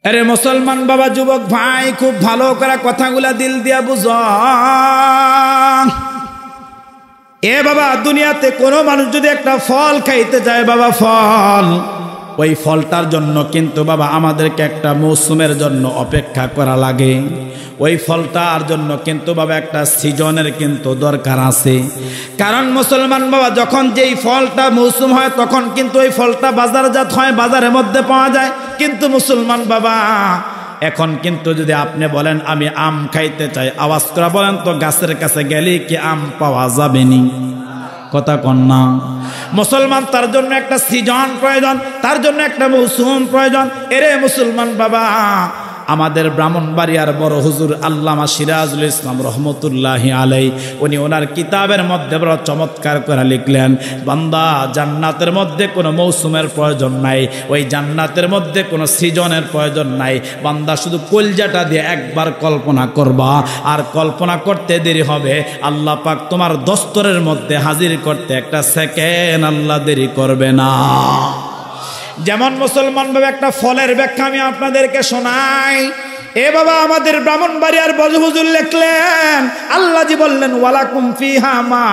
আরে মুসলমান বাবা, যুবক ভাই, খুব ভালো করে কথাগুলা দিল দিয়া বুঝো। এ বাবা, দুনিয়াতে কোনো মানুষ যদি একটা ফল খাইতে যায় বাবা, ফল, ওই ফলটার জন্য কিন্তু বাবা আমাদেরকে একটা মৌসুমের জন্য অপেক্ষা করা লাগে। ওই ফলটার জন্য কিন্তু বাবা একটা সিজনের কিন্তু দরকার আছে। কারণ মুসলমান বাবা, যখন যেই ফলটা মৌসুম হয় তখন কিন্তু ওই ফলটা বাজারজাত হয়, বাজারের মধ্যে পাওয়া যায়। কিন্তু মুসলমান বাবা, এখন কিন্তু যদি আপনি বলেন আমি আম খাইতে চাই, আওয়াজ করে বলেন তো, গাছের কাছে গেলে কি আম পাওয়া যাবে নি? কথা কন না। মুসলমান, তার জন্য একটা সিজন প্রয়োজন, তার জন্য একটা মৌসুম প্রয়োজন। এরে মুসলমান বাবা, আমাদের ব্রাহ্মণবাড়িয়ার বড় হুজুর আল্লামা সিরাজুল ইসলাম রহমতুল্লাহি আলাইহি, উনি ওনার কিতাবের মধ্যে বড় চমৎকার করে লিখলেন, বান্দা, জান্নাতের মধ্যে কোনো মৌসুমের প্রয়োজন নাই, ওই জান্নাতের মধ্যে কোনো সিজনের প্রয়োজন নাই। বান্দা, শুধু কলজাটা দিয়ে একবার কল্পনা করবা, আর কল্পনা করতে দেরি হবে, আল্লাহ পাক তোমার দস্তরের মধ্যে হাজির করতে একটা সেকেন্ড আল্লাহ দেরি করবে না। যেমন মুসলমান ভাবে একটা ফলের ব্যাখ্যা আমি আপনাদেরকে শোনাই। এ বাবা, আমাদের ব্রাহ্মণবাড়িয়ার বড় হুজুর লিখলেন, আল্লাহ জি বললেন, ওয়ালাকুম ফিহা মা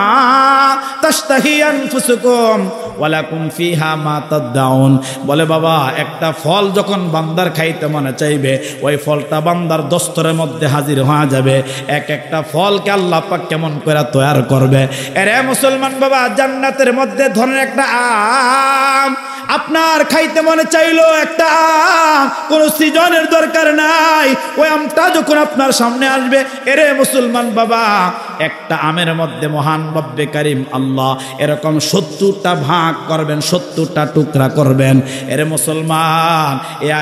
তাশতাহি আনফুসুকুম ওয়ালাকুম ফিহা মা তাদউন। বলে বাবা, একটা ফল যখন বান্দার খাইতে মনে চাইবে, ওই ফলটা বান্দার দস্তরের মধ্যে হাজির হয়ে যাবে। এক একটা ফলকে আল্লাহ পাক কেমন করে তৈরি করবে। এরে মুসলমান বাবা, জান্নাতের মধ্যে ধরেন একটা আম আপনার খাইতে মনে চাইলো, একটা আম, কোনো সিজনের দরকার নাই, ওই আমটা যখন আপনার সামনে আসবে, এরে মুসলমান বাবা, একটা আমের মধ্যে মহান রব্বে কারিম আল্লাহ এরকম 70টা ভাগ করবেন, 70টা টুকরা করবেন। এরে মুসলমান,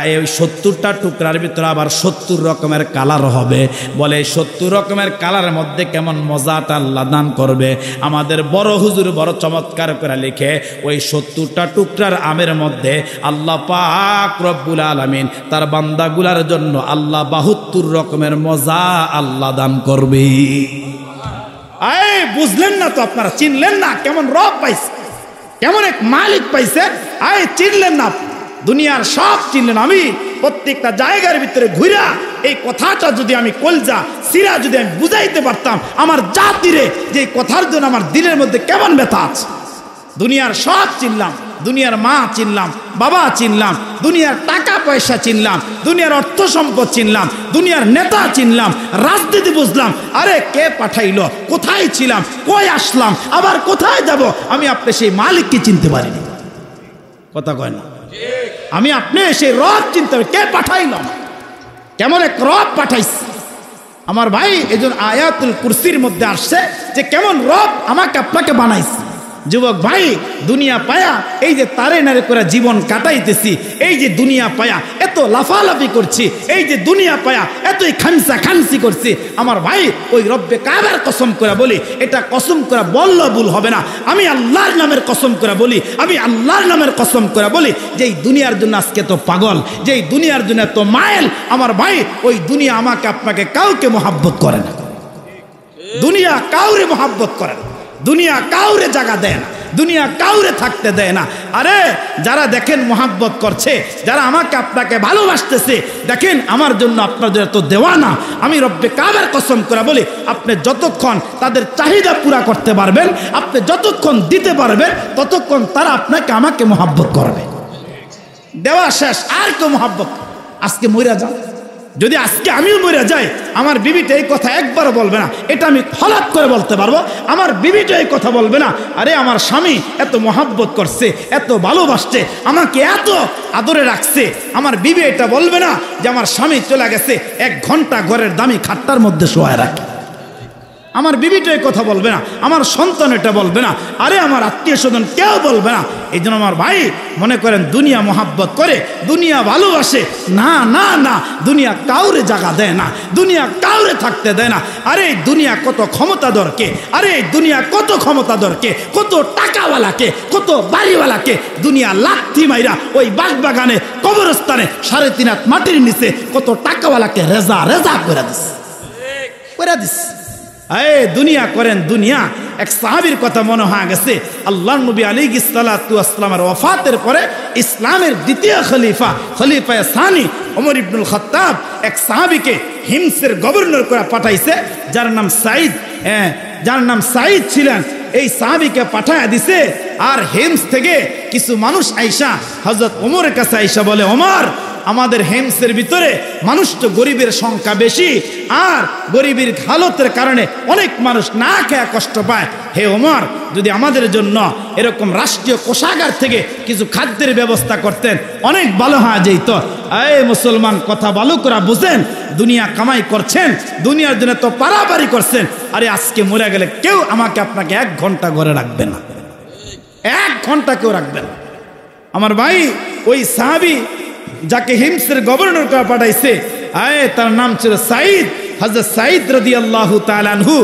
এই 70টা টুকরার ভিতরে আবার 70 রকমের কালার হবে। বলে 70 রকমের কালারের মধ্যে কেমন মজাটা আল্লাহ দান করবে। আমাদের বড় হুজুর বড় চমৎকার করে লিখে, ওই 70টা টুকরার আমের মধ্যে আল্লাহ পাক রব্বুল আলামিন তার বান্দাগুলার জন্য আল্লাহ 72 রকমের মজা আল্লাহ দান করবে। আয় বুঝলেন না তো আপনারা, চিনলেন না কেমন রব পাইছে, কেমন এক মালিক পাইছে। আয় চিনলেন না, দুনিয়ার সব চিনলেন। আমি প্রত্যেকটা জায়গার ভিতরে ঘুরা এই কথাটা যদি আমি কলজা সিরা যদি আমি বুঝাইতে পারতাম আমার জাতিরে, যে কথার জন্য আমার দিলের মধ্যে কেমন ব্যথা আছে। দুনিয়ার সব চিনলাম, দুনিয়ার মা চিনলাম, বাবা চিনলাম, দুনিয়ার টাকা পয়সা চিনলাম, দুনিয়ার অর্থ সম্পদ চিনলাম, দুনিয়ার নেতা চিনলাম, রাজনীতি বুঝলাম। আরে কে পাঠাইলো, কোথায় ছিলাম, কই আসলাম, আবার কোথায় যাব, আমি আপনি সেই মালিককে চিনতে পারিনি। কথা কয় না? আমি আপনি সেই রব চিনতে পারি, কে পাঠাইল, কেমন এক রব পাঠাইছে আমার ভাই। এই জন্য আয়াতুল কুরসির মধ্যে আসছে যে কেমন রব আমাকে আপনাকে বানাইছে। যুবক ভাই, দুনিয়া পায়া এই যে তারে নারে করে জীবন কাটাইতেছি, এই যে দুনিয়া পায়া এত লাফালাফি করছি, এই যে দুনিয়া পায়া এতই খামসা খামসি করছি, আমার ভাই ওই রব্বে কাবার কসম করে বলি, এটা কসম করে বললে ভুল হবে না, আমি আল্লাহর নামের কসম করে বলি, আমি আল্লাহর নামের কসম করে বলি, যেই দুনিয়ার জন্য আজকে তো পাগল, যেই দুনিয়ার জন্য তো মাইল, আমার ভাই ওই দুনিয়া আমাকে আপনাকে কাউকে মোহাব্বত করে না। দুনিয়া কাউরে মোহাব্বত করে না, দুনিয়া কাউরে জায়গা দেয় না, দুনিয়া কাউরে থাকতে দেয় না। আরে যারা দেখেন মোহাব্বত করছে, যারা আমাকে আপনাকে ভালোবাসতেছে, দেখেন আমার জন্য আপনার জন্য তো দেওয়ানা। আমি রব্বে কাবার কসম করে বলি, আপনি যতক্ষণ তাদের চাহিদা পুরা করতে পারবেন, আপনি যতক্ষণ দিতে পারবেন, ততক্ষণ তারা আপনাকে আমাকে মোহাব্বত করবে। দেওয়া শেষ, আর কেউ মোহাব্বত। আজকে মইরা যান, যদি আজকে আমিও মরে যাই, আমার বিবিটা এই কথা একবারও বলবে না, এটা আমি হলাপ করে বলতে পারবো। আমার বিবিটা এই কথা বলবে না, আরে আমার স্বামী এত মহাব্বত করছে, এত ভালোবাসছে, আমাকে এত আদরে রাখছে। আমার বিবি এটা বলবে না যে আমার স্বামী চলে গেছে 1 ঘন্টা ঘরের দামি খাটটার মধ্যে শোয়া রাখে। আমার বিবিটা এই কথা বলবে না, আমার সন্তান এটা বলবে না, আরে আমার আত্মীয় স্বজন কেউ বলবে না। এই জন্য আমার ভাই মনে করেন দুনিয়া মোহাব্বত করে, দুনিয়া ভালোবাসে, না না না, দুনিয়া কাউরে জায়গা দেয় না, দুনিয়া কাউরে থাকতে দেয় না। আরে এই দুনিয়া কত ক্ষমতাধরকে, আরে এই দুনিয়া কত ক্ষমতাধরকে, কত টাকাওয়ালাকে, কত বাড়িওয়ালাকে দুনিয়া লাথি মাইরা ওই বাগবাগানে কবরস্থানে 3.5 হাত মাটির নিচে কত টাকাওয়ালাকে রেজা রেজা করে দিস, করে দিস। দুনিয়া করেন দুনিয়া। এক সাহাবীর কথা মনে হয়ে গেছে, আল্লাহর নবী আলাইহিস সালাতু ওয়াস সালামের ওয়াফাতের পরে ইসলামের দ্বিতীয় খলিফা সানি ওমর ইবনুল খাত্তাব এক সাহাবীকে হিমসের গভর্নর করে পাঠাইছে, যার নাম সাঈদ ছিলেন। এই সাহাবীকে পাঠায়া দিছে। আর হিমস থেকে কিছু মানুষ আইসা হযরত ওমরের কাছে আইসা বলে, ওমর, আমাদের হেমসের ভিতরে মানুষ তো গরিবের সংখ্যা বেশি, আর গরিবের হালতের কারণে অনেক মানুষ না খেয়ে কষ্ট পায়। হে ওমর, যদি আমাদের জন্য এরকম রাষ্ট্রীয় কোষাগার থেকে কিছু খাদ্যের ব্যবস্থা করতেন অনেক ভালো হয়ে যেত। মুসলমান, কথা ভালো করে বুঝেন, দুনিয়া কামাই করছেন, দুনিয়ার জন্য তো পারাপারি করছেন। আরে আজকে মরে গেলে কেউ আমাকে আপনাকে 1 ঘন্টা ঘরে রাখবে না, 1 ঘন্টা কেউ রাখবে না। আমার ভাই, ওই সাহাবী যাকে হিমসের গভর্নর করে পাঠাইছে, তার নাম ছিল সাঈদ, হযরত সাঈদ রাদিয়াল্লাহু তাআলা আনহু।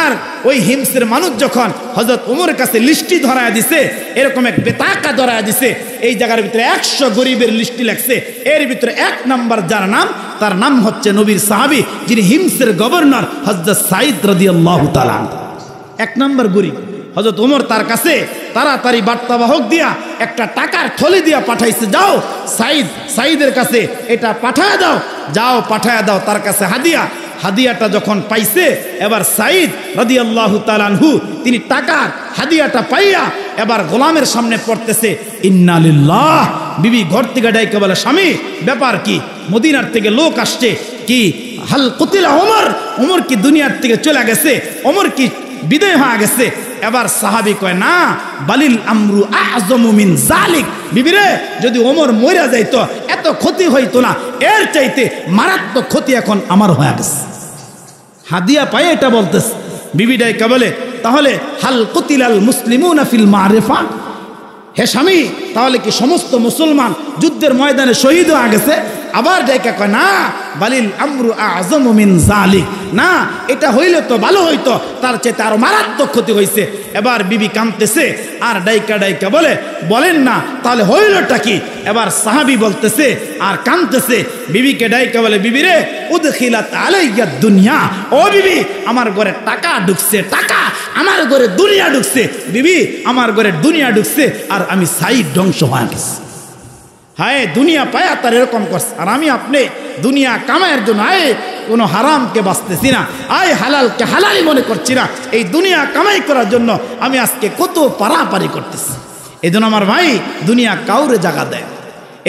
আর ওই হিমসের মানুষ যখন হযরত ওমরের কাছে লিস্টি ধরায় দিছে, এরকম এক বেতাকা ধরায় দিছে, এই জায়গার ভিতরে 100 গরিবের লিস্টি লাগছে। এর ভিতরে 1 নাম্বার যার নাম, তার নাম হচ্ছে নবীর সাহাবী, যিনি হিমসের গভর্নর হযরত সাঈদ রাদিয়াল্লাহু তাআলা। 1 নাম্বার গরিব। হযরত ওমর তার কাছে তাড়াতাড়ি বার্তাবাহক দিয়া একটা টাকার থলি দিয়া পাঠাইছে, যাও সাঈদের কাছে এটা পাঠায় দাও, যাও পাঠায় দাও তার কাছে হাদিয়াটা যখন পাইছে, এবার সাঈদ রাদিয়াল্লাহু তাআলা আনহু তিনি টাকার হাদিয়াটা পাইয়া এবার গোলামের সামনে পড়তেছে, ইন্না লিল্লাহ। বিবি ঘর থেকে ডাইকে বলে, স্বামী, ব্যাপার কি? মদিনার থেকে লোক আসছে, কি হাল কুতিলা ওমর কি দুনিয়ার থেকে চলে গেছে? ওমর কি বিদায় হয়ে গেছে? এবার সাহাবী কয়, না, বালিল আমরু আযমু মিন যালিক। বিবিরে, যদি ওমর মরে যাইতো এত ক্ষতি হইতো না, এর চাইতে মারাত্মক ক্ষতি এখন আমার হয়ে গেছে। হাদিয়া পায় এটা বলতেছে। বিবি ডাইকা বলে, তাহলে হাল কুতিলাল মুসলিমুনা ফিল মারিফা। হে স্বামী, তাহলে কি সমস্ত মুসলমান যুদ্ধের ময়দানে শহীদ হয়ে গেছে? আবার ডাইকা কয়, না, বালিল আমরু আযমু মিন যালিক। না, এটা হইলে তো ভালো হইতো, তার চাইতে আরো মারাত্মক ক্ষতি হয়েছে। এবার বিবি কাঁদতেছে আর ডাইকা বলে, বলেন না তাহলে হইলটা কি? এবার সাহাবী বলতেছে আর কাঁদতেছে। বিবিকে ডাইকা বলে, বিবিরে, উদখিলাত আলাইয়া দুনিয়া। ও বিবি, আমার ঘরে টাকা ঢুকছে, টাকা, আমার ঘরে দুনিয়া ঢুকছে। বিবি, আমার ঘরে দুনিয়া ঢুকছে আর আমি সাঈদ ধ্বংস হয়ে গেছি। হায়, দুনিয়া পায়া তার এরকম করছে, আর আমি আপনি দুনিয়া কামায়ের জন্য কোনো হারামকে বাঁচতেছি না, হালালকে হালালই মনে করছি না। এই দুনিয়া কামাই করার জন্য আমি আজকে কত পারাপারি করতেছি। এই জন্য আমার ভাই, দুনিয়া কাউরে জায়গা দেয়,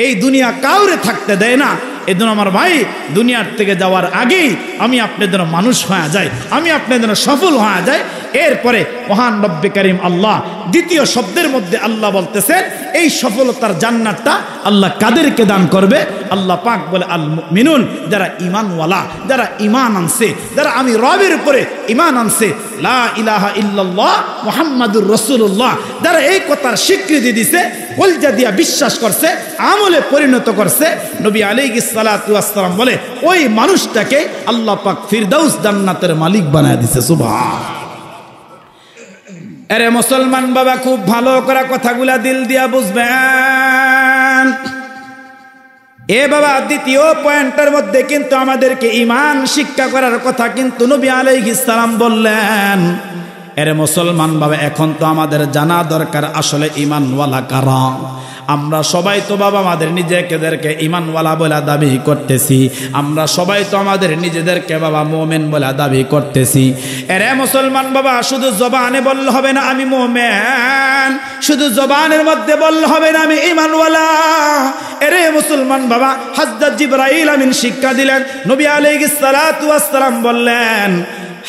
এই দুনিয়া কাউরে থাকতে দেয় না। এই জন্য আমার ভাই, দুনিয়ার থেকে যাওয়ার আগেই আমি আপনার জন্য মানুষ হয়ে যাই, আমি আপনার জন্য সফল হয়ে যাই। এরপরে মহান রব্বে কারীম আল্লাহ দ্বিতীয় শব্দের মধ্যে আল্লাহ বলতেছেন, এই সফলতার জান্নাতটা আল্লাহ কাদেরকে দান করবে? আল্লাহ পাক বলে, আল মুমিনুন, যারা ঈমানওয়ালা, যারা ঈমান আনছে, যারা আমি রবের উপরে ঈমান আনছে, লা ইলাহা ইল্লাল্লাহ মুহাম্মাদুর রাসূলুল্লাহ, যারা এই কথার স্বীকৃতি দিছে, কলজা দিয়া বিশ্বাস করছে, আমলে পরিণত করছে। নবী আলাইহিস সালাতু ওয়াস সালাম বলে, ওই মানুষটাকে আল্লাহ পাক ফিরদাউস জান্নাতের মালিক বানায় দিছে। সুবহান। আরে মুসলমান বাবা, খুব ভালো করে কথাগুলা দিল দিয়া বুঝবেন। বাবা, দ্বিতীয় পয়েন্টের মধ্যে কিন্তু আমাদেরকে ঈমান শিক্ষা করার কথা কিন্তু নবী আলাইহিস সালাম বললেন। আরে মুসলমান বাবা, এখন তো আমাদের জানা দরকার আসলে ঈমানওয়ালা কারা। আমরা সবাই তো বাবা আমাদের নিজেদেরকে ঈমানওয়ালা বলে দাবি করতেছি, আমরা সবাই তো আমাদের নিজেদেরকে বাবা মুমিন বলে দাবি করতেছি। এরে মুসলমান বাবা, শুধু জবানে বললে হবে না আমি মুমিন, শুধু জবানের মধ্যে বললে হবে না আমি ঈমানওয়ালা। এরে মুসলমান বাবা, হযরত জিবরাইল আমিন শিক্ষা দিলেন। নবী আলাইহিস সালাতু ওয়াস সালাম বললেন,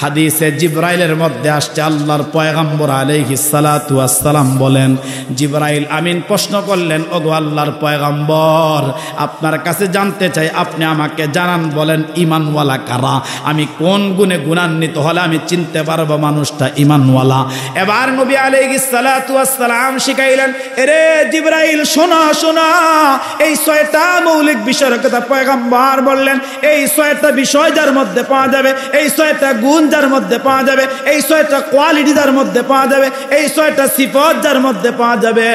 হাদিসে জিবরাইলের মধ্যে আসছে, আল্লাহর পয়গম্বর আলাইহিস সালাতু ওয়াস সালাম বলেন, জিবরাইল আমিন প্রশ্ন করলেন, ওগো আল্লাহর পয়গম্বর, আপনার কাছে জানতে চাই, আপনি আমাকে জানান, বলেন ঈমানওয়ালা কারা? আমি কোন গুণে গুণান্বিত হলে আমি চিনতে পারবো মানুষটা ঈমানওয়ালা? এবার নবী আলাইহিস সালাতু ওয়াস সালাম শিখাইলেন, এরে জিবরাইল, শোনো শোনো, এই 6টা মৌলিক বিষয়ের কথা পয়গম্বর বললেন। এই 6টা বিষয় যার মধ্যে পাওয়া যাবে, এই 6টা গুণ যার মধ্যে পাওয়া যাবে, এই 6টা কোয়ালিটি যার মধ্যে পাওয়া যাবে, এই 6টা সিফত যার মধ্যে পাওয়া যাবে,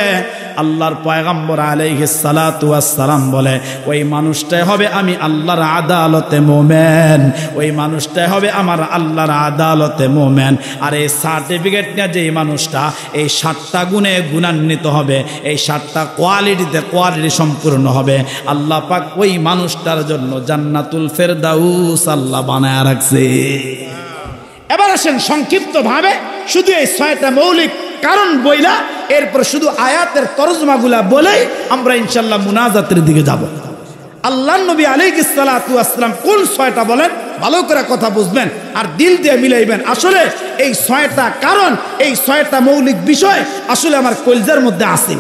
আল্লাহর পয়গম্বর আলাইহিস সালাতু ওয়াস সালাম বলে ওই মানুষটাই হবে আমি আল্লাহর আদালতে মুমিন, ওই মানুষটাই হবে আমার আল্লাহর আদালতে মুমিন। আর এই সার্টিফিকেট নিয়ে যে মানুষটা এই 7টা গুণে গুণান্বিত হবে, এই 7টা কোয়ালিটি সম্পূর্ণ হবে, আল্লাহ পাক ওই মানুষটার জন্য জান্নাতুল ফেরদাউস আল্লাহ বানায় রাখছে। এবার আসেন সংক্ষিপ্ত ভাবে শুধু এই 6টা মৌলিক কারণ বইলা এরপর শুধু আয়াতের তরজমাগুলা বলেই আমরা ইনশাআল্লাহ মুনাজাতের দিকে যাব। আল্লাহর নবী আলাইহিস সালাতু ওয়াস সালাম কোন 6টা বলেন, ভালো করে কথা বুঝবেন আর দিল দিয়ে মিলাইবেন। আসলে এই 6টা কারণ, এই 6টা মৌলিক বিষয় আসলে আমার কলজার মধ্যে আছে।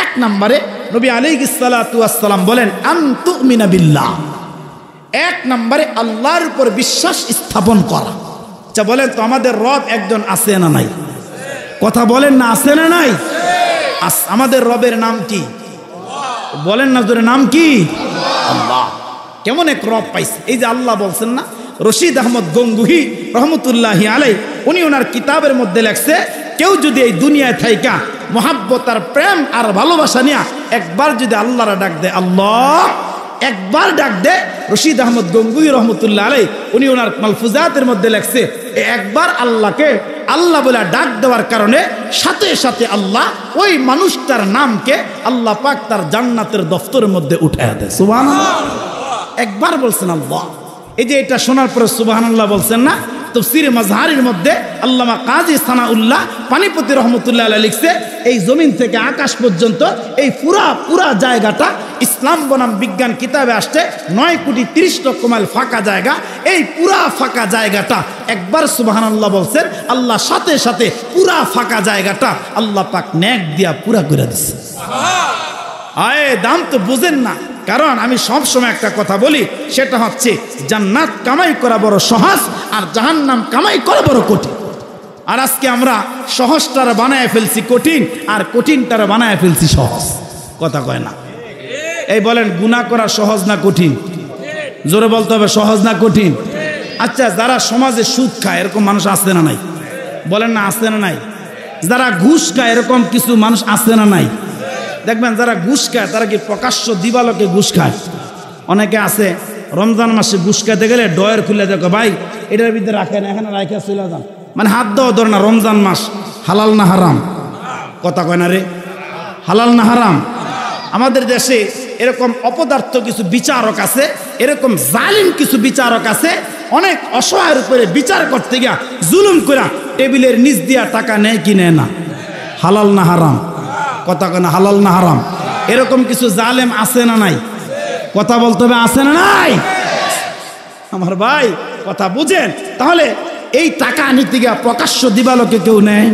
1 নম্বরে নবী আলাইহিস সালাতু ওয়াস সালাম বলেন আন তুমিনা বিল্লাহ। 1 নম্বরে আল্লাহর উপর বিশ্বাস স্থাপন করা। আচ্ছা বলেন তো আমাদের রব একজন আছে না নাই? কথা বলেন না, আছে না নাই? আমাদের রবের নাম কি? বলেন না জোরে, নাম কি? আল্লাহ। কেমন এক রব পাইছে? এই যে আল্লাহ বলছেন না, রশিদ আহমদ গঙ্গুহি রহমতুল্লাহি আলাই উনি ওনার কিতাবের মধ্যে লেখছে কেউ যদি এই দুনিয়ায় থাইকা মহাব্বত আর প্রেম আর ভালোবাসা নিয়ে একবার যদি আল্লাহরা ডাক দেয়, আল্লাহ একবার ডাক দেয়, রশিদ আহমদ গঙ্গুহি রহমতুল্লাহ আলাই উনি ওনার মালফুজাতের মধ্যে লেখছে একবার আল্লাহকে আল্লাহ বলে ডাক দেওয়ার কারণে সাথে সাথে আল্লাহ ওই মানুষটার নামকে আল্লাহ পাক তার জান্নাতের দফতরের মধ্যে উঠায় দেয়। সুবহানাল্লাহ। একবার বলছেন আল্লাহ। এই যে এটা শোনার পরে সুবহানাল্লাহ বলছেন না, তাফসীরে মাজহারির মধ্যে আল্লামা কাজী সানাউল্লাহ পানিপতি রহমতুল্লাহ আলাইহি লিখছে এই জমিন থেকে আকাশ পর্যন্ত এই পুরা জায়গাটা ইসলাম বনাম বিজ্ঞান কিতাবে আসছে 9,30,00,000 মাইল ফাঁকা জায়গা। এই পুরা ফাঁকা জায়গাটা একবার সুবহানাল্লাহ বলছেন, আল্লাহ সাথে সাথে পুরা ফাঁকা জায়গাটা আল্লাহ পাক নেক দিয়া পুরা করে দিচ্ছে। আয় দাম তো বুঝেন না, কারণ আমি সব সময় একটা কথা বলি, সেটা হচ্ছে জান্নাত কামাই করা বড় সহজ আর জাহান্নাম কামাই করা বড় কঠিন। আর আজকে আমরা সহজটার বানায় ফেলছি কঠিন আর কঠিনটার বানায় ফেলছি সহজ। কথা কয় না? এই বলেন গুনাহ করা সহজ না কঠিন? জোরে বলতে হবে, সহজ না কঠিন? আচ্ছা যারা সমাজে সুদ খায় এরকম মানুষ আছে না নাই? বলেন না, আছে না নাই? যারা ঘুষ খায় এরকম কিছু মানুষ আছে না নাই? দেখবেন যারা ঘুষ খায় তারা কি প্রকাশ্য দিবালোকে ঘুষ খায়? অনেকে আছে রমজান মাসে ঘুষ খাইতে গেলে ডয়ের খুলে দেখো ভাই এটার ভিতরে রাখেন, এখানে রাখে চলে যান, মানে হাত দেওয়া ধরে না। রমজান মাস হালাল না হারাম? কথা কয় না রে, হালাল না হারাম? আমাদের দেশে এরকম অপদার্থ কিছু বিচারক আছে, এরকম জালিম কিছু বিচারক আছে, অনেক অসহায়ের উপরে বিচার করতে গিয়া জুলুম করে টেবিলের নিচ দিয়া টাকা নেয় কি নেয় না? হালাল না হারাম? কথা কয় না, হালাল না হারাম? এরকম কিছু জালেম আছে না নাই? কথা বলতে হবে, আছে না নাই? আমার ভাই কথা বুঝেন। তাহলে এই টাকা নিতে গিয়া প্রকাশ্য দিবালোকে কেউ নেয়?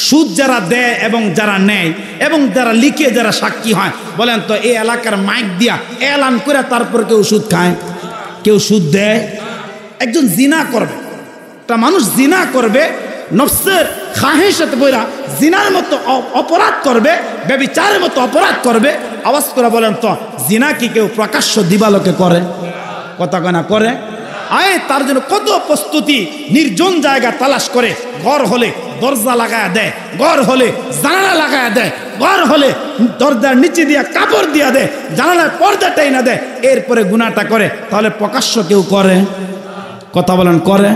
সুদ যারা দেয় এবং যারা নেয় এবং যারা লিখে যারা সাক্ষী হয়, বলেন তো এই এলাকার মাইক দিয়া এলান করে তারপর কেউ সুদ খায়? কেউ সুদ দেয়? একজন জিনা করবে, একটা মানুষ জিনা করবে, নফসের খাহেসাতে বইরা জিনার মতো অপরাধ করবে, ব্যভিচারের মতো অপরাধ করবে। আওয়াজ করে বলেন তো জিনা কি কেউ প্রকাশ্য দিবালোকে করে? কথা কয় না, করে? আয় তার জন্য কত প্রস্তুতি, নির্জন জায়গা তালাশ করে, ঘর হলে দরজা লাগায় দেয়, ঘর হলে জানালা লাগায় দেয়, ঘর হলে দরজার নিচে দিয়া কাপড় দিয়া দেয়, জানালায় পর্দাটাই না দেয়, এরপরে গুনাহটা করে। তাহলে প্রকাশ্য কেউ করে? কথা বলেন, করে?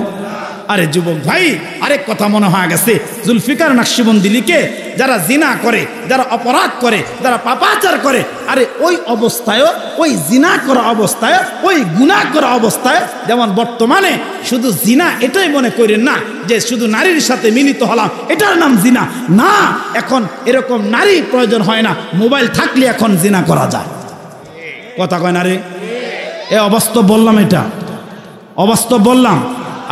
আরে যুবক ভাই আরেক কথা মনে হয়ে গেছে, জুলফিকার নকশবন্দি লিখে যারা জিনা করে, যারা অপরাধ করে, যারা পাপাচার করে, আরে ওই অবস্থায়, ওই জিনা করা অবস্থায়, ওই গুনাহ করা অবস্থায়, যেমন বর্তমানে শুধু জিনা এটাই মনে করেন না যে শুধু নারীর সাথে মিলিত হলাম এটার নাম জিনা না, এখন এরকম নারী প্রয়োজন হয় না, মোবাইল থাকলে এখন জিনা করা যায়। কথা কয় না রে? এ অবাস্তব বললাম, এটা অবাস্তব বললাম?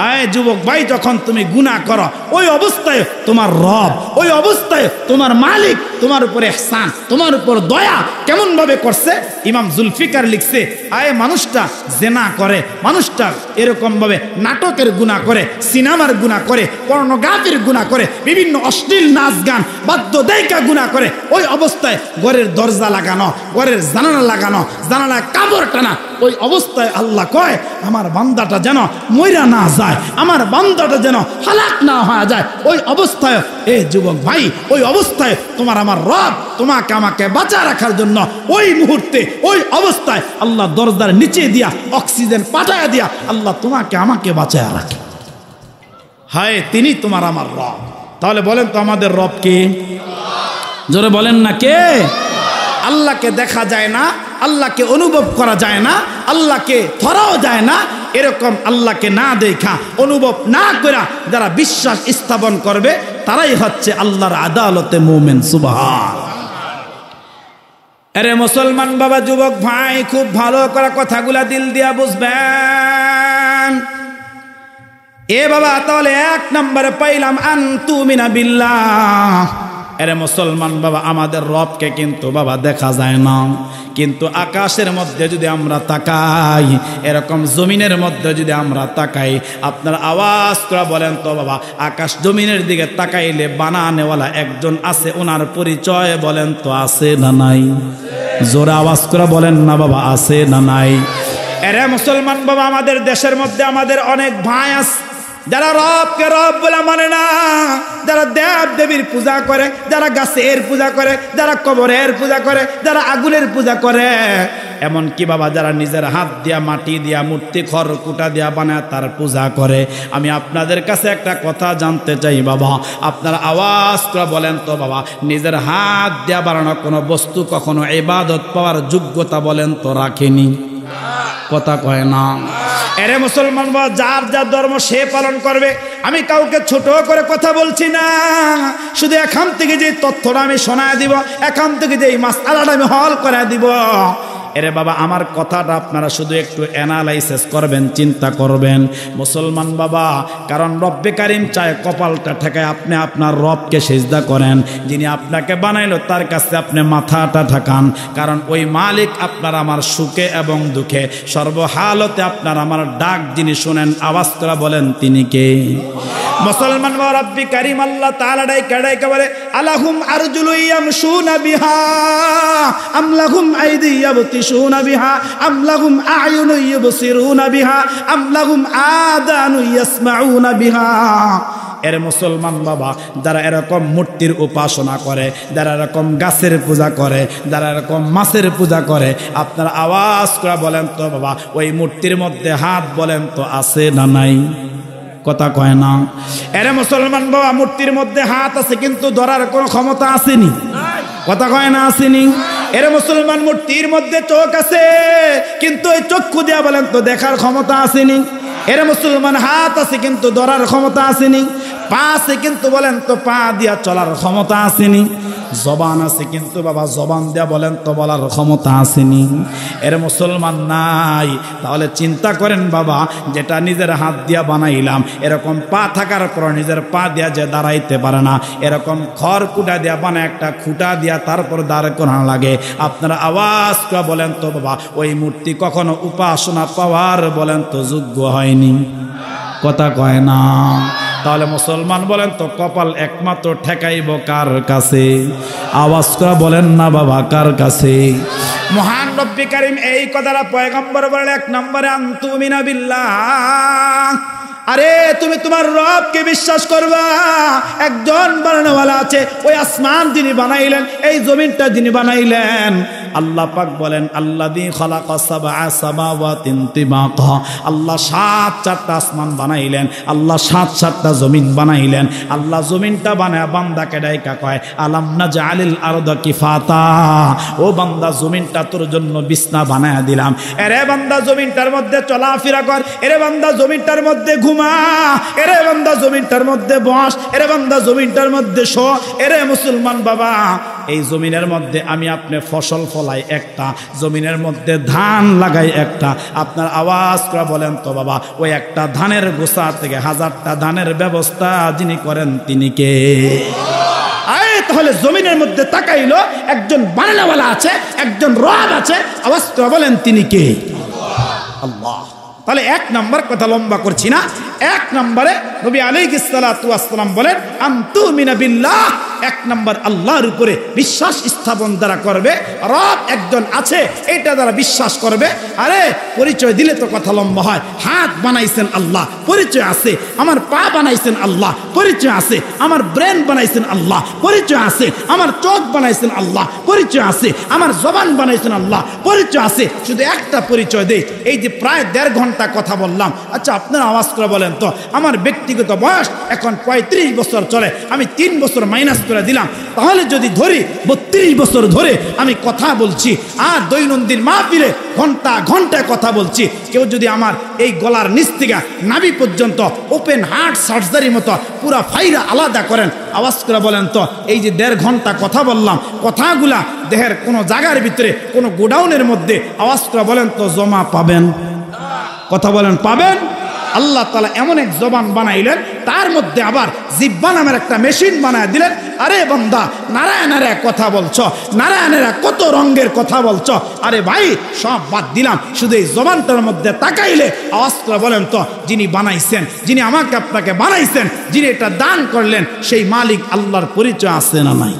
আয় যুবক ভাই যখন তুমি গুনাহ করো ওই অবস্থায় তোমার রব, ওই অবস্থায় তোমার মালিক তোমার উপরে ইহসান, তোমার উপর দয়া কেমন ভাবে করছে। ইমাম জুলফিকার লিখছে, আয় মানুষটা জেনা করে, মানুষটা এরকম ভাবে নাটকের গুনাহ করে, সিনেমার গুনাহ করে, পর্নোগ্রাফির গুনাহ করে, বিভিন্ন অশ্লীল নাচ গান বাদ্যদায়িকা গুনাহ করে, ওই অবস্থায় ঘরের দরজা লাগানো, ঘরের জানালা লাগানো, জানালায় কাপড় টানা, ওই অবস্থায় আল্লাহ কয় আমার বান্দাটা যেন মইরা না যায়, আমার বান্দাটা যেন হালাক না হয়ে যায়। ওই অবস্থায় এ যুবক ভাই, ওই অবস্থায় তোমার আমার রব তোমাকে আমাকে বাঁচা রাখার জন্য ওই মুহূর্তে ওই অবস্থায় আল্লাহ দরজার নিচে দিয়া অক্সিজেন পাঠায়া দিয়া আল্লাহ তোমাকে আমাকে বাঁচায়া রাখে। হায়, তিনি তোমার আমার রব। তাহলে বলেন তো আমাদের রব কে? জোরে বলেন না কে? আল্লাহকে দেখা যায় না, আল্লাহকে অনুভব করা যায় না, আল্লাহকে ধরাও যায় না, এরকম আল্লাহকে না দেখা অনুভব না করে যারা বিশ্বাস স্থাপন করবে তারাই হচ্ছে আল্লাহর আদালতে মুমিন। সুবহানাল্লাহ। আরে মুসলমান বাবা, যুবক ভাই, খুব ভালো করে কথাগুলা দিল দিয়া বুঝবেন। এ বাবা, তাহলে এক নম্বরে পাইলাম আনতুমিনা বিল্লাহ। আরে মুসলমান বাবা, আমাদের রবকে কিন্তু বাবা দেখা যায় না, কিন্তু আকাশের মধ্যে যদি আমরা তাকাই, এরকম জমিনের মধ্যে যদি আমরা তাকাই, আপনার আওয়াজ করে বলেন তো বাবা, আকাশ জমিনের দিকে তাকাইলে বানানেওয়ালা একজন আছে, ওনার পরিচয় বলেন তো আছে না নাই? জোরে আওয়াজ করে বলেন না বাবা, আছে না নাই? আরে মুসলমান বাবা, আমাদের দেশের মধ্যে আমাদের অনেক ভাই আছে যারা রবকে রব বলে মানে না, যারা দেব দেবীর পূজা করে, যারা গাছের পূজা করে, যারা কবরের পূজা করে, যারা আগুনের পূজা করে, এমন কি বাবা যারা নিজের হাত দিয়া মাটি দিয়া মূর্তি খড়কুটা দিয়া বানায় তার পূজা করে। আমি আপনাদের কাছে একটা কথা জানতে চাই বাবা, আপনারা আওয়াজ করে বলেন তো বাবা, নিজের হাত দিয়া বানানো কোনো বস্তু কখনো ইবাদত পাওয়ার যোগ্যতা বলেন তো রাখেনি? কথা কয় না। এরে মুসলমান বাবা, যার যার ধর্ম সে পালন করবে। আমি কাউকে ছোট করে কথা বলছি না, শুধু এখান থেকে যে তথ্যটা আমি শোনায় দিব, এখান থেকে যে মাসআলাটা আমি হল করে দিব। এরে বাবা, আমার কথাটা আপনারা শুধু একটু অ্যানালাইসিস করবেন, চিন্তা করবেন মুসলমান বাবা। কারণ রব্বে কারিম চায় কপালটা ঠেকায় আপনি আপনার রবকে সিজদা করেন, যিনি আপনাকে বানাইলো তার কাছে আপনি মাথাটা ঠেকান। কারণ ওই মালিক আপনার আমার সুখে এবং দুঃখে সর্বহালতে আপনার আমার ডাক যিনি শুনেন, আওয়াজ করে বলেন তিনি কে? মুসলমান বাবা, রব্বে কারিম আল্লাহ তাআলা ডাইকা বলে, আলাহুম আরজুলু ইয়ামশুনা বিহা আম লাহুম আইদি ইয়াবতিশুনা বিহা আম লাহুম আ'য়ুনু ইউবসিরুনা বিহা আম লাহুম আযানু ইয়াসমাউনা বিহা। এর মুসলমান বাবা, যারা এরকম মূর্তির উপাসনা করে, যারা এরকম গাছের পূজা করে, যারা এরকম মাছের পূজা করে, আপনারা আওয়াজ করে বলেন তো বাবা, ওই মূর্তির মধ্যে হাত বলেন তো আছে না নাই? কথা কয় না। এরে মুসলমান বাবা, মূর্তির মধ্যে হাত আছে কিন্তু ধরার কোনো ক্ষমতা আসেনি। কথা কয় না, আসেনি? এরে মুসলমান, মূর্তির মধ্যে চোখ আছে কিন্তু এই চক্ষু দিয়া বলেন তো দেখার ক্ষমতা আসেনি। এরে মুসলমান, হাত আছে কিন্তু ধরার ক্ষমতা আসেনি। পা আছে কিন্তু বলেন তো পা দিয়া চলার ক্ষমতা আসেনি। জবান আছে কিন্তু বাবা জবান দিয়া বলেন তো বলার ক্ষমতা আসেনি। এর মুসলমান নাই। তাহলে চিন্তা করেন বাবা, যেটা নিজের হাত দিয়া বানাইলাম, এরকম পা থাকার পর নিজের পা দিয়া যে দাঁড়াইতে পারে না, এরকম খড় কুটা দিয়া বানায় একটা খুঁটা দিয়া তারপর দাঁড় করানো লাগে, আপনারা আওয়াজ করে বলেন তো বাবা, ওই মূর্তি কখনো উপাসনা পাওয়ার বলেন তো যোগ্য হয়নি। কথা কয় না। তাহলে মুসলমান বলেন তো কপাল একমাত্র ঠেকাইব কার কাছে? আওয়াজ করে বলেন না বাবা, কার কাছে? মহান রব্বে কারিম এই কথাটা পয়গম্বর বলেন, এক নম্বরে আনতুমিনা বিল্লাহ। আরে তুমি তোমার রবকে বিশ্বাস করবা। একজন বানানোওয়ালা আছে, ওই আসমান যিনি বানাইলেন, এই জমিনটা যিনি বানাইলেন, আল্লাহ পাক বলেন আল্লাযী খালাকা সাবআ সামাওয়াতিন তিবাকা। আল্লাহ ৭-৪টা আসমান বানাইলেন, আল্লাহ ৭-৭টা জমিন বানাইলেন। আল্লাহ জমিনটা বানায় বান্দাকে ডাইকা কয়, আলাম নাজআলিল আরদা কিফাতা। ও বান্দা, জমিনটা তোর জন্য বিছনা বানায় দিলাম। এরে বান্দা, জমিনটার মধ্যে চলাফেরা কর। এরে বান্দা, জমিনটার মধ্যে ঘুমা। এরে বান্দা, জমিনটার মধ্যে বস। এরে বান্দা, জমিনটার মধ্যে শো। এরে মুসলমান বাবা, এই জমিনের মধ্যে আমি আপনি ফসল ফলাই একটা, জমিনের মধ্যে ধান লাগাই একটা। আপনার আওয়াজ করে বলেন তো বাবা, ওই একটা ধানের গোছা থেকে 1000টা ধানের ব্যবস্থা যিনি করেন তিনি কে? তাহলে জমিনের মধ্যে তাকাইলো, একজন বানানোওয়ালা আছে, একজন রব আছে, আওয়াজ করে বলেন তিনি কে? আল্লাহ। তাহলে এক নম্বর, কথা লম্বা করছি না, এক নম্বরে নবী আলাইহিস সালাতু ওয়াস সালাম বলেন আনতুমিনা বিল্লাহ, এক নম্বর আল্লাহর উপরে বিশ্বাস স্থাপন দ্বারা করবে, রব একজন আছে এটা দ্বারা বিশ্বাস করবে। আরে পরিচয় দিলে তো কথা লম্বা হয়। হাত বানাইছেন আল্লাহ, পরিচয় আছে। আমার পা বানাইছেন আল্লাহ, পরিচয় আছে। আমার ব্রেন বানাইছেন আল্লাহ, পরিচয় আছে। আমার চোখ বানাইছেন আল্লাহ, পরিচয় আছে। আমার জবান বানাইছেন আল্লাহ, পরিচয় আছে। শুধু একটা পরিচয় দেই, এই যে প্রায় 1.5 ঘন্টা কথা বললাম, আচ্ছা আপনারা আওয়াজ করে বলেন তো, আমার ব্যক্তিগত বয়স এখন 35 বছর চলে, আমি 3 বছর মাইনাস করে দিলাম, তাহলে যদি ধরি 32 বছর ধরে আমি কথা বলছি, আর দৈনন্দিন মাহফিলে ঘন্টা ঘন্টায় কথা বলছি। কেউ যদি আমার এই গলার নিচ থেকে নাভি পর্যন্ত ওপেন হার্ট সার্জারির মতো পুরা ফাইরা আলাদা করেন, আওয়াজ করে বলেন তো, এই যে 1.5 ঘন্টা কথা বললাম, কথাগুলা দেহের কোনো জায়গার ভিতরে কোনো গোডাউনের মধ্যে আওয়াজ করে বলেন তো জমা পাবেন? কথা বলেন পাবেন? আল্লাহ তাআলা এমন এক জবান বানাইলেন, তার মধ্যে আবার জিহ্বা নামের একটা মেশিন বানায় দিলেন। আরে বান্দা, নারায়ণেরা কথা বলছো, নারায়ণেরা কত রঙের কথা বলছো। আরে ভাই, সব বাদ দিলাম, শুধু এই জবানটার মধ্যে তাকাইলে আওয়াজ করে বলেন তো, যিনি বানাইছেন, যিনি আমাকে আপনাকে বানাইছেন, যিনি এটা দান করলেন, সেই মালিক আল্লাহর পরিচয় আছে না নাই?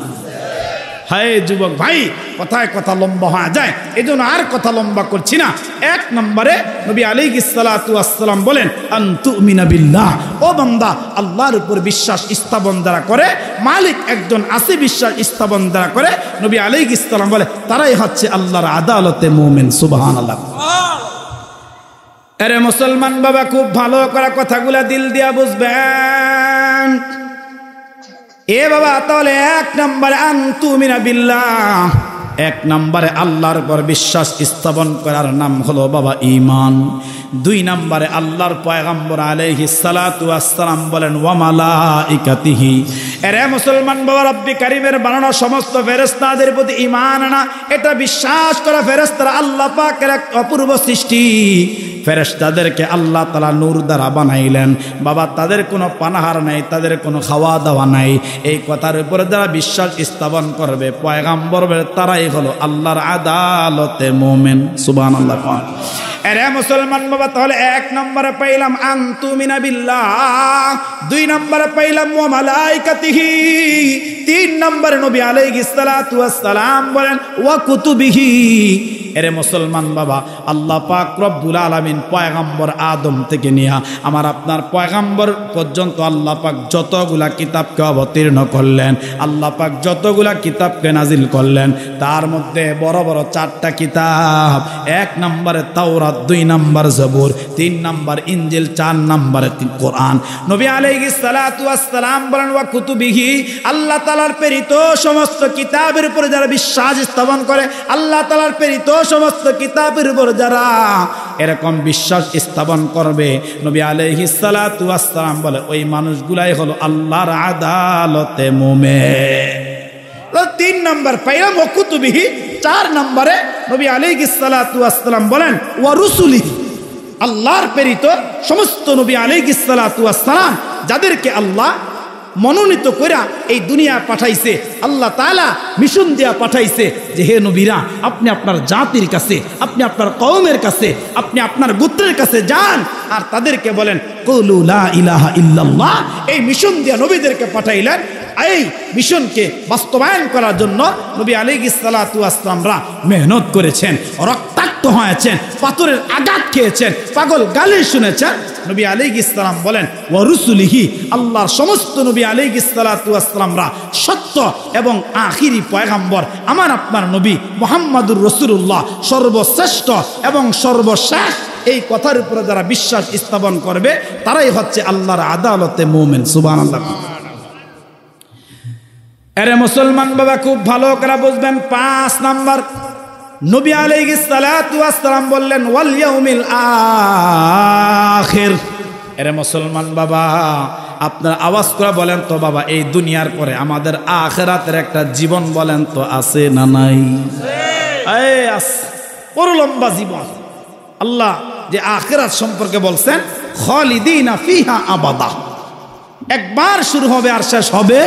হায় যুবক ভাই, কথায় কথা লম্বা হয়ে যায়, এজন্য আর কথা লম্বা করছি না। 1 নম্বরে নবী আলাইহিস সালাতু ওয়াস সালাম বলেন, আনতুমিনা বিল্লাহ, ও বান্দা আল্লাহর উপর বিশ্বাস স্থাপন দ্বারা করে, মালিক একজন আছে বিশ্বাস স্থাপন দ্বারা করে, নবী আলাইহিস সালাম বলে তারাই হচ্ছে আল্লাহর আদালতে মুমিন। সুবহানাল্লাহ। আরে মুসলমান বাবা, খুব ভালো করে কথাগুলা দিল দিয়া বুঝবেন। এ বাবা, তাহলে 1 নম্বরে আনতুমিনা বিল্লাহ, 1 নম্বরে আল্লাহর উপর বিশ্বাস স্থাপন করার নাম হলো বাবা ঈমান। 2 নম্বরে আল্লাহর পয়গম্বর আলাইহিস সালাতু ওয়াস সালাম বলেন ওয়া মালাইকাতিহি। এরে মুসলমান বাবা, রব্বি কারীমের বানানো সমস্ত ফেরেশতাদের প্রতি ঈমান আনা, এটা বিশ্বাস করা ফেরেশতারা আল্লাহ পাকের এক অপূর্ব সৃষ্টি। ফেরেশতাদেরকে আল্লাহ তাআলা নূর দ্বারা বানাইলেন বাবা, তাদের কোনো পানাহার নাই, তাদের কোনো খাওয়া দাওয়া নাই। এই কথার উপরে যারা বিশ্বাস স্থাপন করবে পয়গম্বর, তারাই হলো আল্লাহর আদালতে মুমিন। সুবহানাল্লাহ। এরে মুসলমান বাবা, তাহলে 1 নম্বরে পাইলাম আনতুমিনা বিল্লাহ, 2 নম্বরে পাইলাম ওয়া মালাইকাতিহি, 3 নম্বরে নবী আলাইহিস সালাতু ওয়াস সালাম বলেন ওয়া কুতুবিহি। এরে মুসলমান বাবা, আল্লাহ পাক রব্বুল আলামিন পয়গম্বর আদম থেকে নিয়ে আমার আপনার পয়গম্বর পর্যন্ত আল্লাহ পাক যতগুলা কিতাবকে অবতীর্ণ করলেন, আল্লাহ পাক যতগুলা কিতাবকে নাজিল করলেন, তার মধ্যে বড় বড় 4টা কিতাব। 1 নম্বরে তাওরাত, 2 নম্বর জবুর, 3 নম্বর ইনজিল, 4 নম্বরে কোরআন। নবী আলাইহিস সালাতু ওয়াস সালাম বলেন ওয়া কুতুবিহি, আল্লাহ তাআলার প্রেরিত সমস্ত কিতাবের উপরে যারা বিশ্বাস স্থাপন করে, আল্লাহ তাআলার প্রেরিত সমস্ত কিতাবের উপর যারা এরকম বিশ্বাস স্থাপন করবে, নবী আলাইহিস সালাতু ওয়াস সালাম বলে ওই মানুষগুলাই হলো আল্লাহর আদালতে মুমিন। 3 নম্বর পাইলাম ওয়া কুতুবিহি। 4 নম্বরে নবী আলাইহিস সালাতু ওয়াস সালাম বলেন ওয়া রুসুলিহি, আল্লাহর প্রেরিত সমস্ত নবী আলাইহিস সালাতু ওয়াস সালাম যাদেরকে আল্লাহ মনোনীত কইরা এই দুনিয়া পাঠাইছে, আল্লাহ তাআলা মিশন দিয়া পাঠাইছে যে হে নবীরা, আপনি আপনার জাতির কাছে, আপনি আপনার কওমের কাছে, আপনি আপনার গোত্রের কাছে যান আর তাদেরকে বলেন কুলু লা ইলাহা ইল্লাল্লাহ। এই মিশন দিয়া নবীদেরকে পাঠাইলেন। এই মিশনকে বাস্তবায়ন করার জন্য নবী আলাইহিস সালাতু ওয়াস সালামরা মেহনত করেছেন, রক্তাক্ত হয়েছেন, পাথরের আঘাত খেয়েছেন, পাগল গালি শুনেছেন। নবী আলাইহিস সালাম বলেন ওয়া রুসুলিহি, আল্লাহর সমস্ত নবী আলাইহিস সালাতু ওয়াস সালামরা সত্য এবং আখিরি পয়গম্বর। আমার আপনার নবী মুহাম্মদুর রাসূলুল্লাহ সর্বশ্রেষ্ঠ এবং সর্বশেষ। এই কথার উপরে যারা বিশ্বাস স্থাপন করবে তারাই হচ্ছে আল্লাহর আদালতে মুমিন। সুবহানাল্লাহ। আরে মুসলমান বাবা, খুব ভালো করে বুঝবেন। 5 নম্বর নবী আলাইহিস সালাতু ওয়াস সালাম বললেন ওয়াল ইয়াউমিল আখির। আরে মুসলমান বাবা, আপনার আওয়াজ করে বলেন তো বাবা, এই দুনিয়ার পরে আমাদের আখিরাতের একটা জীবন বলেন তো আছে না নাই? এই আছে, বড় লম্বা জীবন। আল্লাহ যে আখিরাত সম্পর্কে বলছেন খালিদিনা ফিহা আবাদা, একবার শুরু হবে আর শেষ হবে,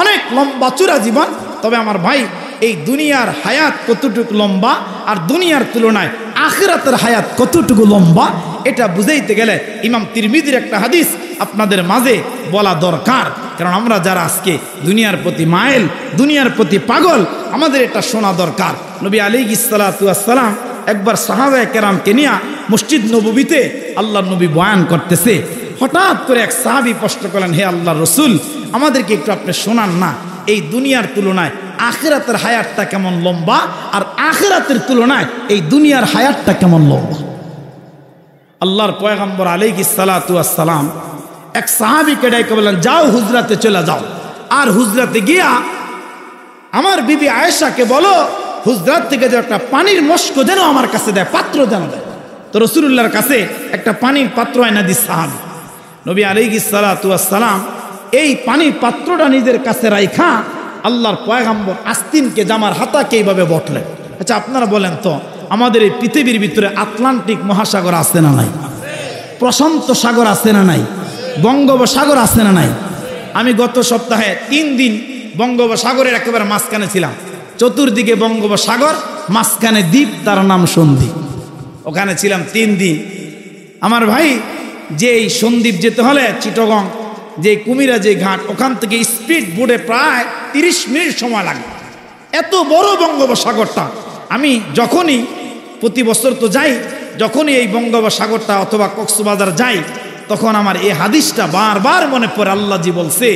অনেক লম্বা চূড়া জীবন। তবে আমার ভাই, এই দুনিয়ার হায়াত কতটুকু লম্বা আর দুনিয়ার তুলনায় আখিরাতের হায়াত কতটুকু লম্বা, এটা বুঝাইতে গেলে ইমাম তিরমিজির একটা হাদিস আপনাদের মাঝে বলা দরকার, কারণ আমরা যারা আজকে দুনিয়ার প্রতি মাইল, দুনিয়ার প্রতি পাগল, আমাদের এটা শোনা দরকার। নবী আলাইহিস সালাতু ওয়াস সালাম একবার সাহাবায়ে কেরামকে নিয়ে মসজিদ নববীতে আল্লাহর নবী বয়ান করতেছে। হঠাৎ করে এক সাহাবী প্রশ্ন করলেন, হে আল্লাহর রাসূল, আমাদেরকে একটু আপনি শোনান না, এই দুনিয়ার তুলনায় আখিরাতের হায়াতটা কেমন লম্বা, আর আখিরাতের তুলনায় এই দুনিয়ার হায়াতটা কেমন লম্বা। আল্লাহর পয়গম্বর আলাইহিস সালাতু ওয়াস সালাম এক সাহাবীকে ডেকে বললেন, যাও হুজরাতে চলে যাও, আর হুজরাতে গিয়া আমার বিবি আয়েশাকে বলো হুজরাত থেকে যে একটা পানির মস্ক যেন আমার কাছে দেয়, পাত্র যেন দেয়। তো রাসূলুল্লাহর কাছে একটা পানির পাত্র এনে দিস সাহাবী। নবী আলাইহিস সালাতু ওয়াস সালাম এই পানির পাত্রটা নিজের কাছে রাইখা আল্লাহর পয়গম্বর আস্তিনকে জামার হাতাকে এইভাবে বটলেন। আচ্ছা আপনারা বলেন তো, আমাদের এই পৃথিবীর ভিতরে আটলান্টিক মহাসাগর আছে না নাই? প্রশান্ত সাগর আছে না নাই? বঙ্গোপসাগর আছে না নাই? আমি গত সপ্তাহে 3 দিন বঙ্গোপসাগরের একেবারে মাঝখানে ছিলাম। চতুর্দিকে বঙ্গোপসাগর, মাঝখানে দ্বীপ, তার নাম সন্দ্বীপ। ওখানে ছিলাম 3 দিন। আমার ভাই, যে এই সন্দ্বীপ যেতে হলে চিটগং, যে কুমিরা যে ঘাট, ওখান থেকে স্পিড বোটে প্রায় 30 মিনিট সময় লাগে। এত বড় বঙ্গোপসাগরটা। আমি যখনই প্রতি বছর তো যাই, যখনই এই বঙ্গোপসাগরটা অথবা কক্সবাজার যাই, তখন আমার এই হাদিসটা বারবার মনে পড়ে। আল্লাহ জি বলছে,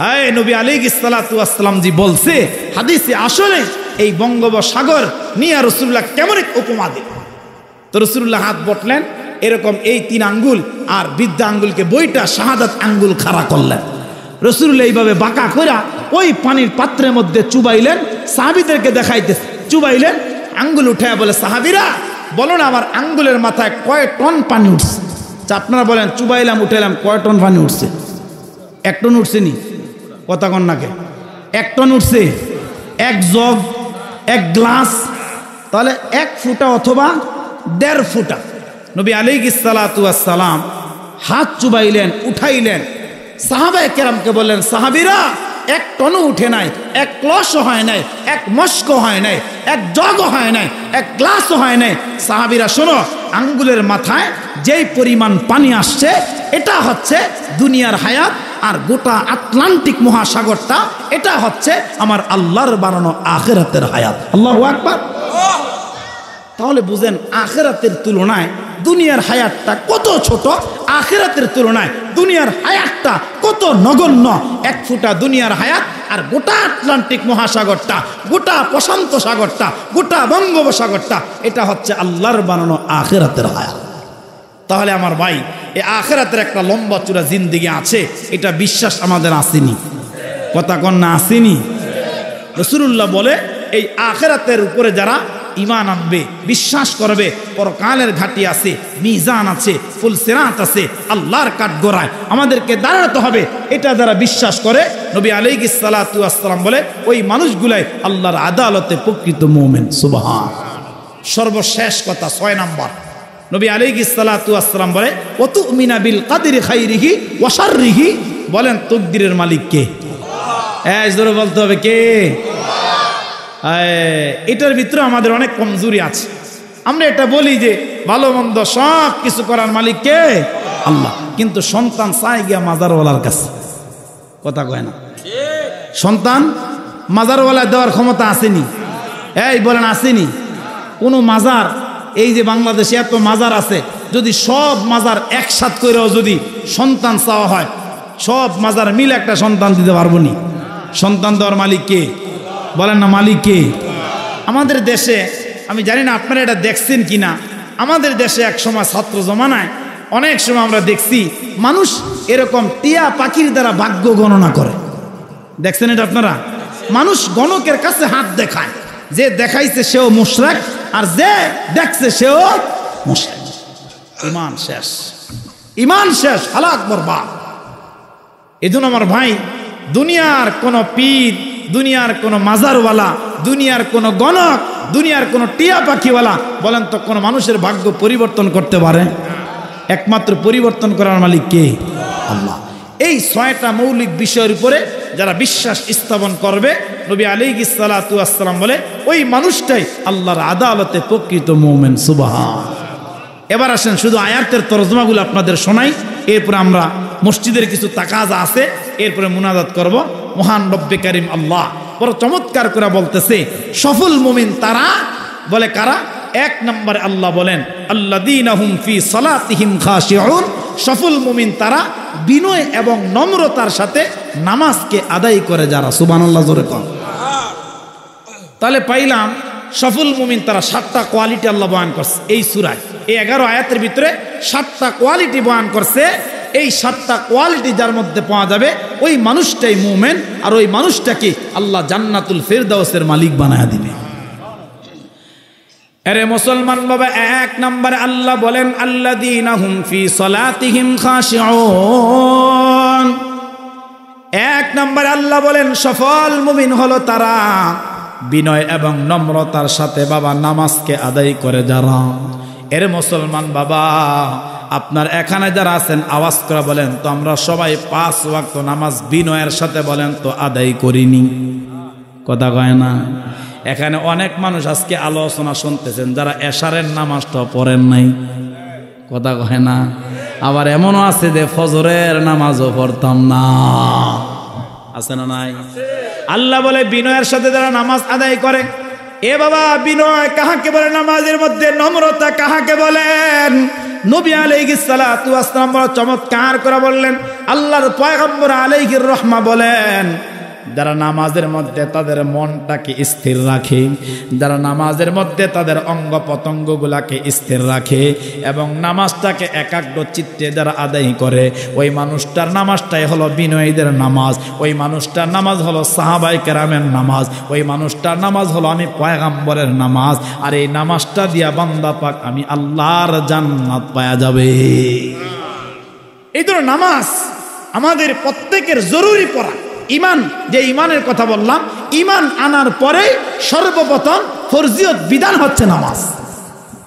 হ্যাঁ নবী আলাইহিস সালাতু ওয়াস সালাম জি বলছে হাদিসে, আসলে এই বঙ্গোপসাগর নিয়ে রাসূলুল্লাহ কেমন এক উপমা দিল। তো রাসূলুল্লাহ হাত বটলেন এরকম, এই 3 আঙ্গুল আর বৃদ্ধা আঙ্গুলকে বইটা শাহাদাত আঙ্গুল খাড়া করলেন। রাসূলুল্লাহ এইভাবে বাঁকা কইরা ওই পানির পাত্রের মধ্যে চুবাইলেন, সাহাবীদেরকে দেখাইতে চুবাইলেন, আঙ্গুল উঠায় বলে, সাহাবীরা বলো না আমার আঙ্গুলের মাথায় কয় টন পানি উঠছে। আপনারা বলেন, চুবাইলাম উঠাইলাম কয় টন পানি উঠছে? 1 টন উঠছে নি? কথা কন নাকে? 1 টন উঠছে? 1 জগ, 1 গ্লাস, তাহলে 1 ফুটা অথবা 1.5 ফুটা। নবী আলাইহিস সালাতু ওয়াস সালাম হাত চুবাইলেন, উঠাইলেন, সাহাবায়ে কেরামকে বললেন, সাহাবীরা 1 টনও উঠে নাই, 1 ক্লসও হয় নাই, 1 মস্ক হয় নাই, 1 জগও হয় নাই, 1 গ্লাসও হয় নাই। সাহাবীরা শোনো, আঙ্গুলের মাথায় যেই পরিমাণ পানি আসছে, এটা হচ্ছে দুনিয়ার হায়াত, আর গোটা আটলান্টিক মহাসাগরটা এটা হচ্ছে আমার আল্লাহর বানানো আখিরাতের হায়াত। আল্লাহু আকবার। তাহলে বুঝেন আখিরাতের তুলনায় দুনিয়ার হায়াতটা কত ছোট, আখিরাতের তুলনায় দুনিয়ার হায়াতটা কত নগণ্য। 1 ফুটা দুনিয়ার হায়াত, আর গোটা আটলান্টিক মহাসাগরটা, গোটা প্রশান্ত সাগরটা, গোটা বঙ্গোপসাগরটা, এটা হচ্ছে আল্লাহর বানানো আখিরাতের হায়াত। তাহলে আমার ভাই, এই আখিরাতের একটা লম্বা চূড়া জিন্দেগি আছে, এটা বিশ্বাস আমাদের আসেনি? কথা কন না, আসেনি? রাসূলুল্লাহ বলে, এই আখিরাতের উপরে যারা ঈমান আনবে, বিশ্বাস করবে, পরকালের ঘাটি আছে, মিজান আছে, ফুলসিরাত আছে, আল্লাহর কাঠগড়ায় আমাদেরকে দাঁড়াতে হবে, এটা যারা বিশ্বাস করে, নবী আলাইহিস সালাতু ওয়াস সালাম বলে, ওই মানুষগুলাই আল্লাহর আদালতে প্রকৃত মুমিন। সুবহান। সর্বশেষ কথা 6 নাম্বার, নবী আলাইহিস সালাতু ওয়াস সালাম বলে, ওয়া তুমিনা বিল কাদরি খাইরিহি ওয়া শাররিহি। বলেন, তাকদীরের মালিক কে? জোরে বলতে হবে, কে? এটার ভিতরে আমাদের অনেক কমজোরি আছে। আমরা এটা বলি যে ভালো মন্দ সব কিছু করার মালিক কে? আল্লাহ। কিন্তু সন্তান চায় গিয়া মাজারওয়ালার কাছে। কথা কয় না? সন্তান মাজারওয়ালা দেওয়ার ক্ষমতা আসেনি? বলেন আসেনি? কোনো মাজার, এই যে বাংলাদেশে এত মাজার আছে, যদি সব মাজার একসাথ করেও যদি সন্তান চাওয়া হয়, সব মাজার মিলে একটা সন্তান দিতে পারবো নি? সন্তান দেওয়ার মালিক কে? বলেন না, মালিক কে? আমাদের দেশে, আমি জানি না আপনারা এটা দেখছেন কিনা, আমাদের দেশে এক সময় ছাত্র জমানায় অনেক সময় আমরা দেখছি মানুষ এরকম টিয়া পাখির দ্বারা ভাগ্য গণনা করে। দেখছেন এটা আপনারা? মানুষ গণকের কাছে হাত দেখায়, যে দেখাইছে সেও মুশরিক, আর যে দেখছে সেও মুশরিক। ঈমান শেষ, ঈমান শেষ, হালাক বরবাদ। এজন্য আমার ভাই, দুনিয়ার কোন পীর, দুনিয়ার কোন মাজারওয়ালা, দুনিয়ার কোন গণক, দুনিয়ার কোন টিয়া পাখিওয়ালা, বলেন তো কোন মানুষের ভাগ্য পরিবর্তন করতে পারে? একমাত্র পরিবর্তন করার মালিক কে? আল্লাহ। এই 6টা মৌলিক বিষয়ের উপরে যারা বিশ্বাস স্থাপন করবে, নবী আলাইহিস সালাতু ওয়াস সালাম বলে, ওই মানুষটাই আল্লাহর আদালতে প্রকৃত মুমিন। সুবহান। এবার আসেন শুধু আয়াতের তরজমাগুলো আপনাদের শোনাই, এরপর আমরা মসজিদের কিছু তাকাজা আছে, এরপরে মুনাজাত করব। মহান রব্বে কারিম আল্লাহ বড় চমৎকার করে বলতেছে, সফল মুমিন তারা, বলে কারা? এক নম্বরে আল্লাহ বলেন আল্লাযীনা হুম ফি সালাতিহিম খাশিউন, সফল মুমিন তারা বিনয় এবং নম্রতার সাথে নামাজকে আদায় করে যারা। সুবহানাল্লাহ জোরে কর। তাহলে পাইলাম সফল মুমিন তারা 7টা কোয়ালিটি আল্লাহ বয়ান করছে এই সূরায়। এই 11 আয়াতের ভিতরে 7টা কোয়ালিটি বয়ান করছে। এই 7টা কোয়ালিটি যার মধ্যে পাওয়া যাবে ওই মানুষটাই মুমিন, আর ওই মানুষটাকে আল্লাহ জান্নাতুল ফেরদাউসের মালিক বানায়া দিবে। আরে মুসলমান বাবা, এক নম্বরে আল্লাহ বলেন আল্লাযীনা হুম ফি সালাতিহিম খাশিউন। এক নম্বরে আল্লাহ বলেন সফল মুমিন হলো তারা বিনয় এবং নম্রতার সাথে বাবা নামাজকে আদায় করে যারা। এর মুসলমান বাবা, আপনার এখানে যারা আছেন আওয়াজ করে বলেন তো, আমরা সবাই 5 ওয়াক্ত নামাজ বিনয়ের সাথে বলেন তো আদায় করিনি? কথা কয় না? এখানে অনেক মানুষ আজকে আলোচনা শুনতেছেন যারা এশারের নামাজটা পড়েন নাই। কথা কয় না? আবার এমনও আছে যে ফজরের নামাজও পড়তাম না। আছে না নাই? আল্লাহ বলে বিনয়ের সাথে যারা নামাজ আদায় করে। এ বাবা, বিনয় কাহাকে বলে? নামাজের মধ্যে নম্রতা কাহাকে বলেন? নবী আলাইহিস সালাতু ওয়াস সালাম বড় চমৎকার করে বললেন, আল্লাহর পয়গম্বর আলাইহির রহমা বলেন, যারা নামাজের মধ্যে তাদের মনটাকে স্থির রাখে, যারা নামাজের মধ্যে তাদের অঙ্গ প্রত্যঙ্গগুলাকে স্থির রাখে এবং নামাজটাকে একাগ্র চিত্তে যারা আদায় করে, ওই মানুষটার নামাজটাই হলো বিনয়ীদের নামাজ। ওই মানুষটার নামাজ হলো সাহাবায়ে কেরামের নামাজ। ওই মানুষটার নামাজ হলো আমি পয়গম্বরের নামাজ। আর এই নামাজটা দিয়া বান্দা পাক আমি আল্লাহর জান্নাত পাওয়া যাবে। এই ধরনের নামাজ আমাদের প্রত্যেকের জরুরি পড়া। ইমান, যে ইমানের কথা বললাম, ইমান আনার পরে সর্বপ্রথম ফরজিয়ত বিধান হচ্ছে নামাজ।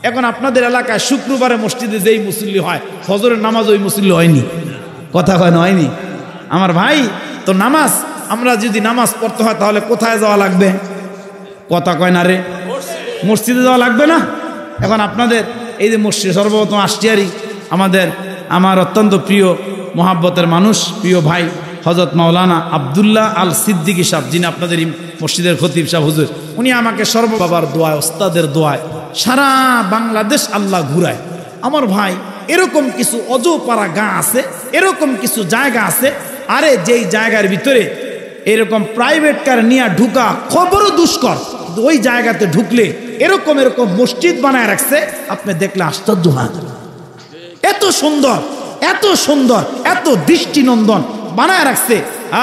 এখন আপনাদের এলাকায় শুক্রবারে মসজিদে যেই মুসল্লি হয়, ফজরের নামাজ ওই মুসল্লি হয়নি। কথা হয় না? হয়নি? আমার ভাই, তো নামাজ আমরা যদি নামাজ পড়তে হয় তাহলে কোথায় যাওয়া লাগবে? কথা কয় না রে? মসজিদে যাওয়া লাগবে না? এখন আপনাদের এই যে মসজিদ সর্বপ্রথম আসটিয়ারি আমার অত্যন্ত প্রিয় মহাব্বতের মানুষ, প্রিয় ভাই হযরত মাওলানা আব্দুল্লাহ আল সিদ্দিকী সাহেব, যিনি আপনাদের মসজিদের খতিব সাহেব হুজুর, উনি আমাকে সর্ববাবার দোয়ায়, ওস্তাদের দোয়ায় সারা বাংলাদেশ আল্লাহ ঘুরায়। আমার ভাই, এরকম কিছু অজপাড়া গাঁ আছে, এরকম কিছু জায়গা আছে, আরে যেই জায়গার ভিতরে এরকম প্রাইভেট কার নিয়ে ঢুকা খবরও দুষ্কর, ওই জায়গাতে ঢুকলে এরকম এরকম মসজিদ বানায় রাখছে, আপনি দেখলে আশ্চর্য হয়। এত সুন্দর, এত সুন্দর, এত দৃষ্টিনন্দন বানায় রাখছে,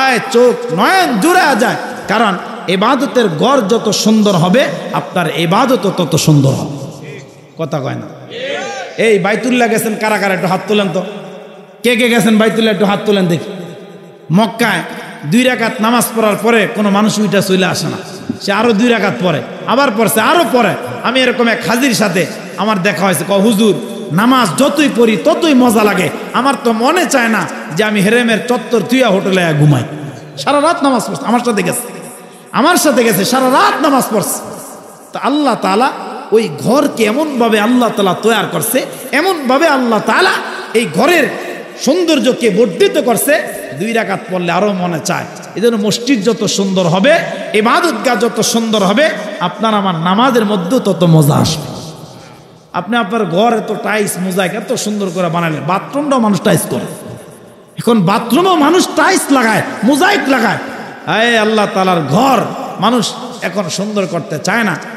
আয় চোখ নয়ন জুড়ে যায়। কারণ ইবাদতের ঘর যত সুন্দর হবে আপনার ইবাদতও তত সুন্দর হবে। কথা কয় না? এই বাইতুল্লাহ গেছেন কারা কারা? একটু হাত তোলেন তো। কে কে গেছেন বাইতুল্লাহ? একটু হাত তোলেন দেখি। মক্কায় 2 রাকাত নামাজ পড়ার পরে কোনো মানুষ উইটা চলে আসে না, সে আরো 2 রাকাত পরে, আবার পড়ছে, আরো পরে। আমি এরকম এক হাজির সাথে আমার দেখা হয়েছে, হুজুর নামাজ যতই পড়ি ততই মজা লাগে, আমার তো মনে চায় না যে আমি হেরেমের চত্বর তুইয়া হোটেলে ঘুমাই। সারা রাত নামাজ পড়ছে, আমার সাথে গেছে সারা রাত নামাজ পড়ছে। তা আল্লাহ তাআলা ওই ঘরকে এমনভাবে আল্লাহ তাআলা তৈরি করছে, এমনভাবে আল্লাহ তাআলা এই ঘরের সৌন্দর্যকে বর্ধিত করছে, 2 রাকাত পড়লে আরো মনে চায়। এই জন্য মসজিদ যত সুন্দর হবে, ইবাদতগাহ যত সুন্দর হবে, আপনার আমার নামাজের মধ্যেও তত মজা আসবে। আপনি আপনার ঘর এত টাইস মোজাইক এত সুন্দর করে বানালেন, বাথরুমটাও মানুষ টাইস করে। এখন বাথরুমেও মানুষ টাইস লাগায়, মোজাইক লাগায়। আল্লাহ তাআলার ঘর মানুষ এখন সুন্দর করতে চায় না।